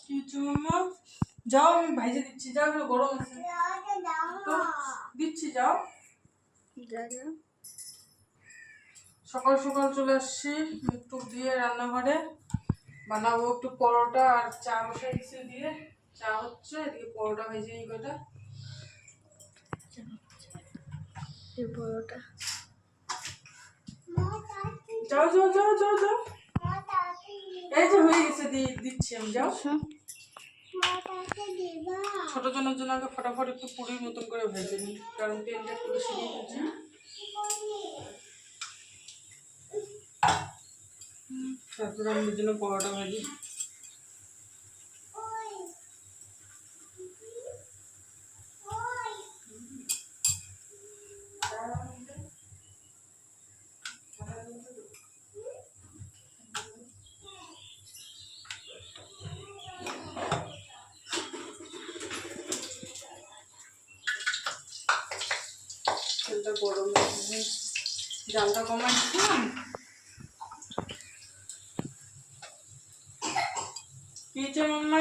কিছু মাম্মা যাও, আমি ভাইজে দিচ্ছি, যাও, এগুলো গরম আছে তো দিচ্ছি, যাও। সকাল সকাল চলে আসছি একটু দিয়ে রান্নাঘরে, বানাবো একটু পরোটা আর চা বসাই দিচ্ছি, দিয়ে চা হচ্ছে, এদিকে পরোটা ভেজে নিই কটা। পরোটা যাও যাও যাও যাও যাও, এই যে হয়ে গেছে, দিচ্ছি আমি, যাও। ছোট জনের জন্য আগে ফটাফট একটু পুরির মতন করে ভেজে নিই, কারণ তেলটা একটু বেশি দিয়ে দিচ্ছি। তারপরে আমি জন্য পরোটা ভাজি। তেলটা গরম, জালটা কমাইছিলাম। কি হচ্ছে মাম্মা?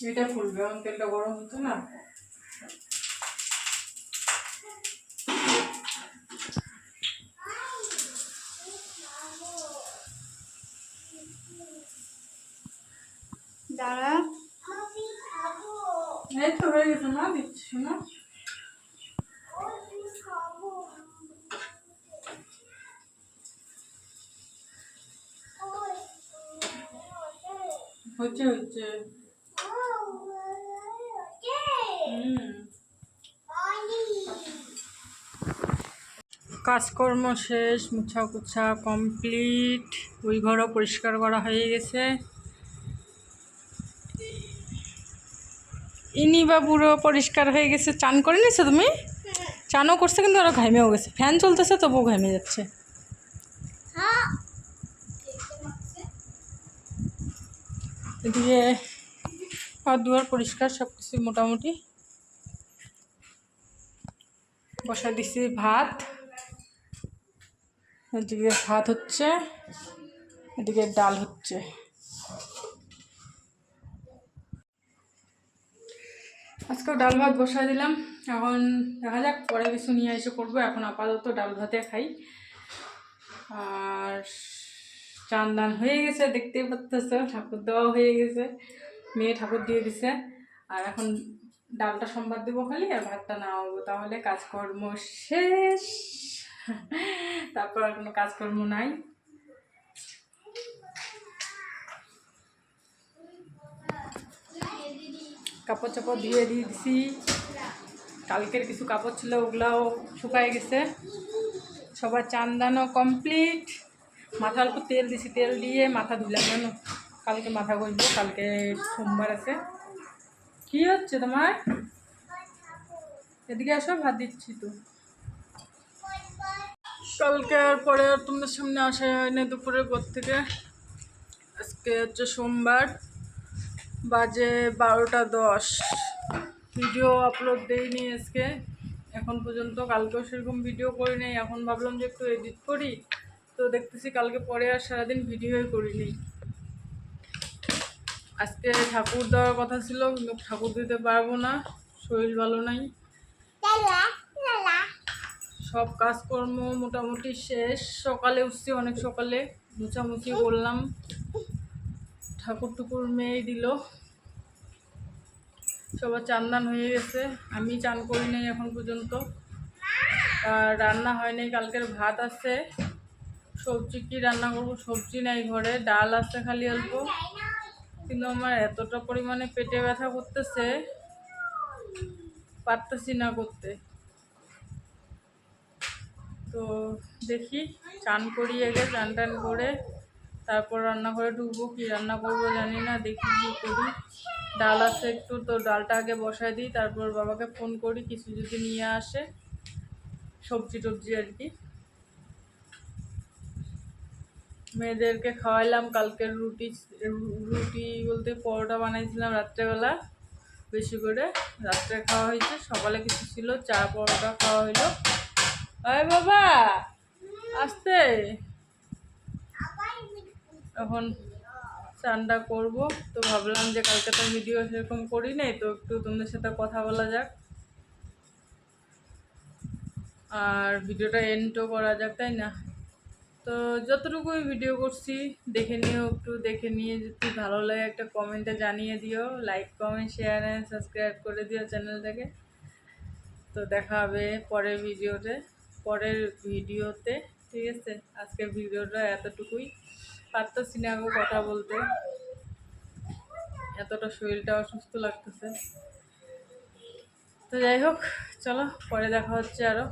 এটা ফুলবে, এখন তেলটা গরম হতো না। দাঁড়া, এই তো হয়ে গেছে, না দিচ্ছি না। হচ্ছে হচ্ছে কাজকর্ম শেষ, মুছা কুছা কমপ্লিট, ওই ঘরও পরিষ্কার করা হয়ে গেছে। ইনি বাবুরও পরিষ্কার হয়ে গেছে। চান করে নিয়েছো তুমি? চানও করছে, কিন্তু ওরা ঘামেও গেছে, ফ্যান চলতেছে তবুও ঘামে যাচ্ছে। এদিকে ঘর দুয়ার পরিষ্কার, সব কিছু মোটামুটি। বসা দিছি ভাত, এদিকে ভাত হচ্ছে, এদিকে ডাল হচ্ছে। আজকেও ডাল ভাত বসাই দিলাম, এখন দেখা যাক পরে কিছু নিয়ে এসে করবো। এখন আপাতত ডাল ভাতে খাই। আর চান দান হয়ে গেছে, দেখতেই পাচ্তেছ, ঠাকুর দেওয়া হয়ে গেছে, মেয়ে ঠাকুর দিয়ে দিছে। আর এখন ডালটা সোমবার দেবো খালি, আর ভাতটা নামাবো, তাহলে কাজকর্ম শেষ। তারপর আর কোনো কাজকর্ম নাই। কাপড় চাপড় দিয়ে দিয়েছি, কালকের কিছু কাপড় ছিল ওগুলাও শুকায় গেছে। সবার চান দানও কমপ্লিট। মাথা অল্প তেল দিছি, তেল দিয়ে মাথা ধুলাম, জানো কালকে মাথা ঘষবো, কালকে সোমবার আছে। কি হচ্ছে তোমার? এদিকে আসো, ভাত দিচ্ছি তো। কালকে আর পরে আর তোমাদের সামনে আসা হয়নি দুপুরের পর থেকে। আজকে হচ্ছে সোমবার, বাজে 12টা 10। ভিডিও আপলোড দেইনি আজকে এখন পর্যন্ত, কালকেও সেরকম ভিডিও করি নাই। এখন ভাবলাম যে একটু এডিট করি, তো দেখতেছি কালকে পরে আর সারাদিন ভিডিওই করিনি। আজকে ঠাকুর দেওয়ার কথা ছিল, কিন্তু ঠাকুর দিতে পারবো না, শরীর ভালো নাই। সব কাজকর্ম মোটামুটি শেষ। সকালে উঠছি অনেক সকালে, মুছামুছি করলাম, ঠাকুর টুকুর মেয়ে দিল। সবার চান দান হয়ে গেছে, আমি চান করি নাই এখন পর্যন্ত। আর রান্না হয় নাই, কালকের ভাত আছে। সবজি কি রান্না করবো, সবজি নাই ঘরে, ডাল আছে খালি অল্প। কিন্তু আমার এতটা পরিমাণে পেটে ব্যথা করতেছে, পারতেছি না করতে। তো দেখি, চান করি আগে, চান টান করে তারপর রান্না করে ঢুকবো। কি রান্না করবো জানি না, দেখি কি করি। ডাল আছে একটু, তো ডালটা আগে বসাই দিই, তারপর বাবাকে ফোন করি কিছু যদি নিয়ে আসে, সবজি টবজি আর কি। মেয়েদেরকে খাওয়াইলাম কালকের রুটি, রুটি বলতে পরোটা বানাইছিলাম রাত্রেবেলা বেশি করে, রাত্রে খাওয়া হয়েছে। সকালে কিছু ছিল, চা পরোটা খাওয়া হইলো। আয় বাবা আসতে, এখন চানটা করব। তো ভাবলাম যে কালকে তো ভিডিও সেরকম করি নাই, তো একটু তোমাদের সাথে কথা বলা যাক আর ভিডিওটা এন্ডও করা যাক, তাই না? তো যতটুকুই ভিডিও করছি দেখে নিও, একটু দেখে নিয়ে যদি ভালো লাগে একটা কমেন্টে জানিয়ে দিও, like comment share and subscribe করে দিও চ্যানেলটাকে। তো দেখা হবে পরের ভিডিওতে, ঠিক আছে? আজকের ভিডিওটা এতটুকুই, পারতেছি না গো কথা বলতে, এতটা শরীরটা অসুস্থ লাগতেছে। তো যাই হোক, চলো পরে দেখা হচ্ছে আরও।